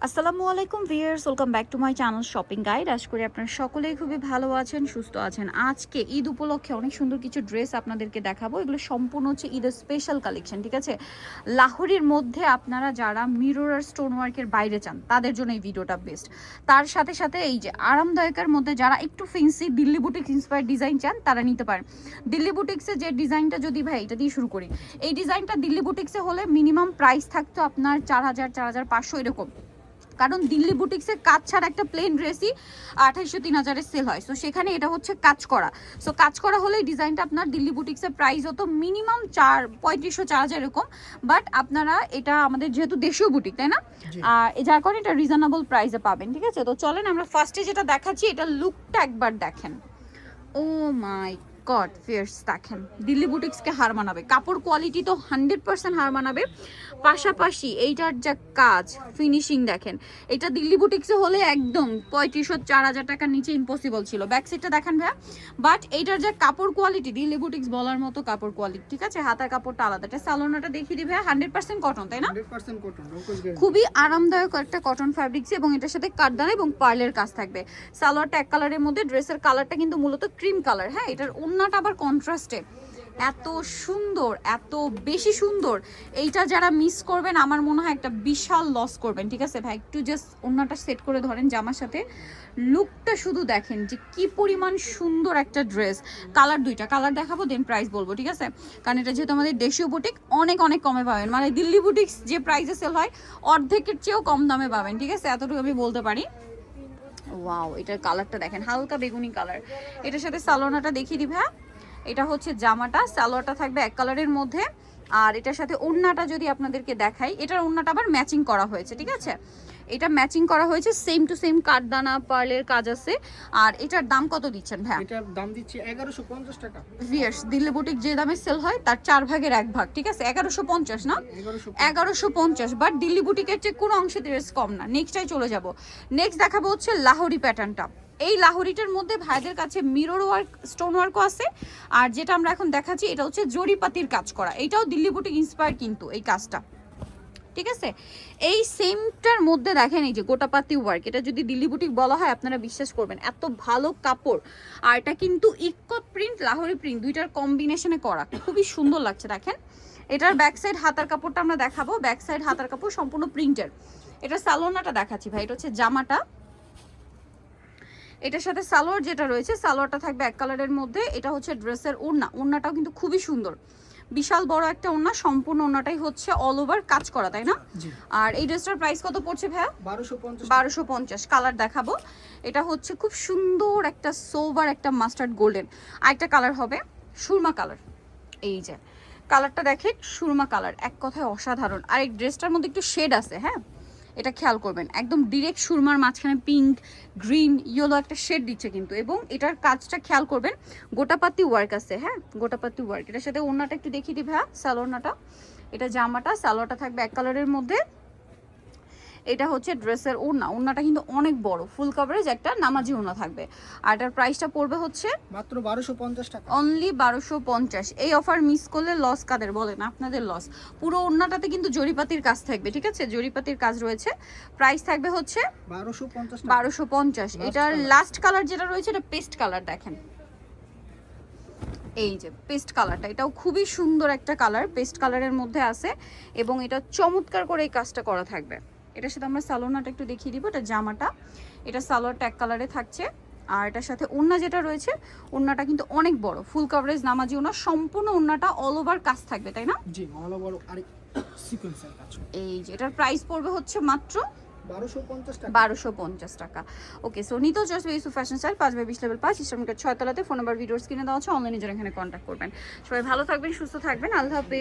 আসসালামু আলাইকুম viewers, welcome back to my channel shopping guide. আশা করি আপনারা সকলেই খুবই ভালো আছেন, সুস্থ আছেন। আজকে ঈদ উপলক্ষে অনেক সুন্দর কিছু ড্রেস আপনাদেরকে দেখাবো। এগুলো সম্পূর্ণ হচ্ছে ঈদের স্পেশাল কালেকশন, ঠিক আছে। লাহোরির মধ্যে আপনারা যারা মিরর আর স্টোন ওয়ার্কের বাইরে চান তাদের জন্য এই ভিডিওটা বেস্ট। তার সাথে সাথে এই যে আরামদায়কের মধ্যে যারা একটু fancy Delhi boutique inspired design চান তারা নিতে পারেন। দিল্লি বুটিক্সে যে ডিজাইনটা, যদি ভাই এটা দিয়ে শুরু করি, এই ডিজাইনটা দিল্লি বুটিক্সে হলে মিনিমাম প্রাইস থাকতো আপনার 4000 4500 এরকম। কারণ দিল্লি বুটিক্সে কাজ ছাড়া একটা প্লেন ড্রেসই 2800 3000 সেল হয়। সো সেখানে এটা হচ্ছে কাজ করা। সো কাজ করা হলে এই ডিজাইনটা আপনার দিল্লি বুটিক্সের প্রাইস হতো মিনিমাম 3500 4000 এরকম। বাট আপনারা এটা আমাদের যেহেতু দেশীয় বুটিক, তাই না, যার কারণে এটা রিজনেবল প্রাইসে পাবেন, ঠিক আছে। তো চলেন আমরা ফার্স্টে যেটা দেখাচ্ছি, এটা লুকটা একবার দেখেন। ও মাই গড ফিয়ার্স, দেখেন দিল্লি বুটিক্সকে হার মানাবে। কাপড় কোয়ালিটি তো 100% হার মানাবে। পাশাপাশি এইটার যা কাজ ফিনিশিং দেখেন, এটা দিল্লি বুটিক্সে হলে একদম 3500 4000 টাকার নিচে ইম্পসিবল ছিল। ব্যাক সাইডটা দেখেন ভাইয়া। বাট এইটার যা কাপড় কোয়ালিটি, দিল্লি বুটিক্স বলার মতো কাপড় কোয়ালিটি, ঠিক আছে। হাতার কাপড়টা আলাদা। এটা সালোনাটা দেখিয়ে দিই ভাইয়া, 100% কটন, তাই না? 100% কটন, খুবই আরামদায়ক একটা কটন ফ্যাব্রিক্স, এবং এটার সাথে কাঠদানা এবং পার্লের কাজ থাকবে। সালোয়ারটা এক কালারের মধ্যে, ড্রেসের কালারটা কিন্তু মূলত ক্রিম কালার। হ্যাঁ, এটার ওড়নাটা আবার কন্ট্রাস্টে, এত সুন্দর, এত বেশি সুন্দর। এইটা যারা মিস করবেন আমার মনে হয় একটা বিশাল লস করবেন, ঠিক আছে ভাই। একটু জাস্ট ওড়নাটা সেট করে ধরেন জামার সাথে, লুকটা শুধু দেখেন যে কি পরিমাণ সুন্দর একটা ড্রেস। কালার দুইটা কালার দেখাবো, দেন প্রাইস বলবো, ঠিক আছে। কারণ এটা যেহেতু আমাদের দেশীয় বুটিক, অনেক অনেক কমে পাবেন। মানে দিল্লি বুটিক্স যে প্রাইসে সেল হয় অর্ধেকের চেয়েও কম দামে পাবেন, ঠিক আছে, এতটুকু আমি বলতে পারি। ওয়াও, এটার কালারটা দেখেন, হালকা বেগুনি কালার। এটার সাথে সালোনাটা দেখিয়ে দিই ভাই। এটা হচ্ছে জামাটা, সালোয়ারটা থাকবে এক কালারের মধ্যে। আর এটার সাথে ওড়নাটা যদি আপনাদেরকে দেখাই, এটার ওড়নাটা আবার ম্যাচিং করা হয়েছে, ঠিক আছে। এটা ম্যাচিং করা হয়েছে, সেম টু সেম কাঠদানা পার্লের কাজ আছে। আর এটার দাম কত দিচ্ছেন ভাই? এটার দাম দিচ্ছি 1150 টাকা। ভিয়ার্স, দিল্লি বুটিক যে দামে সেল হয় তার 4 ভাগের 1 ভাগ, ঠিক আছে। 1150 না, 1150। বাট দিল্লি বুটিকের চেয়ে কোনো অংশে ড্রেস কম না। নেক্সটাই চলে যাব। নেক্সট দেখাবো হচ্ছে লাহোরি প্যাটার্নটা। এই লাহোরিটার মধ্যে ভাইদের কাছে মিরর ওয়ার্ক স্টোন ওয়ার্কও আছে। আর যেটা আমরা এখন দেখাচ্ছি এটা হচ্ছে জরিপাতির কাজ করা। এটাও দিল্লি বুটিক ইন্সপায়ার কিন্তু এই কাজটা, ঠিক আছে। এই সেমটার মধ্যে দেখেন এই যে গোটাপাতি ওয়ার্ক, এটা যদি দিল্লি বুটিক বলা হয় আপনারা বিশ্বাস করবেন এত ভালো কাপড়। আর এটা কিন্তু ইক্কত প্রিন্ট লাহোরি প্রিন্ট দুইটার কম্বিনেশনে করা, খুবই সুন্দর লাগছে দেখেন। এটার ব্যাক সাইড হাতার কাপড়টা আমরা দেখাবো। ব্যাক সাইড হাতার কাপড় সম্পূর্ণ প্রিন্টের। এটা সালোনাটা দেখাচ্ছি ভাই, এটা হচ্ছে জামাটা। এটার সাথে সালোয়ার যেটা রয়েছে, সালোয়ারটা থাকবে এক কালারের মধ্যে। এটা হচ্ছে ড্রেসের ওড়না, ওড়নাটাও কিন্তু খুবই সুন্দর, বিশাল বড় একটা ওড়না। সম্পূর্ণ ওড়নাটাই হচ্ছে অল ওভার কাজ করা, তাই না? আর এই ড্রেসটার প্রাইস কত পড়ছে ভাইয়া? 1250। কালার দেখাবো। এটা হচ্ছে খুব সুন্দর একটা সোভার একটা মাস্টার্ড গোল্ডেন। আর একটা কালার হবে সুরমা কালার। এই যে কালারটা দেখেন, সুরমা কালার, এক কথায় অসাধারণ। আর এই ড্রেসটার মধ্যে একটু শেড আছে, হ্যাঁ, এটা খেয়াল করবেন। একদম ডিরেক্ট সুরমার মাঝখানে পিঙ্ক গ্রিন ইয়েলো একটা শেড দিচ্ছে কিন্তু। এবং এটার কাজটা খেয়াল করবেন, গোটাপাতি ওয়ার্ক আছে, হ্যাঁ, গোটাপাতি ওয়ার্ক। এটার সাথে ওড়নাটা একটু দেখিয়ে দিই ভাইয়া, সালোয়ারটা। এটা জামাটা, সালোয়ারটা থাকবে এক কালারের মধ্যে। এটা হচ্ছে ড্রেসের ওড়না, ওড়নাটা কিন্তু অনেক বড়, ফুল কভারেজ একটা নামাজি ওড়না থাকবে। আর এটার প্রাইসটা পড়বে হচ্ছে মাত্র 1250 টাকা, অনলি 1250। এই অফার মিস করলে লস কাদের বলেন? আপনাদের লস। পুরো ওড়নাটাতে কিন্তু জরিপাতির কাজ থাকবে, ঠিক আছে, জরিপাতির কাজ রয়েছে। প্রাইস থাকবে হচ্ছে 1250। এটার লাস্ট কালার যেটা রয়েছে এটা পেস্ট কালার, দেখেন এই যে পেস্ট কালারটা, এটাও খুবই সুন্দর একটা কালার, পেস্ট কালারের মধ্যে আছে। এবং এটা চমৎকার করে এই কাজটা করা থাকবে। এটার সাথে আমরা সালোনাটা একটু দেখিয়ে দিব। এটা জামাটা, এটা সালোয়ারটা এক কালারে থাকছে। আর এটার সাথে ওড়না যেটা রয়েছে, ওড়নাটা কিন্তু অনেক বড়, ফুল কভারেজ নামাজি ওড়না। সম্পূর্ণ ওড়নাটা অল ওভার কাজ থাকবে, তাই না? জি, অল ওভার আর সিকোয়েন্সের কাজ। এই যে এটার প্রাইস পড়বে হচ্ছে মাত্র 1250 টাকা। ওকে, সো নিতো just Yusuf fashion style 5/20 level 5 ইসলামিকের 6 তলাতে। ফোন নাম্বার ভিডিওস কিনে দেওয়া আছে, অনলাইনে যারা এখানে কন্ট্যাক্ট করবেন। সবাই ভালো থাকবেন, সুস্থ থাকবেন, আল্লাহ হাফেজ।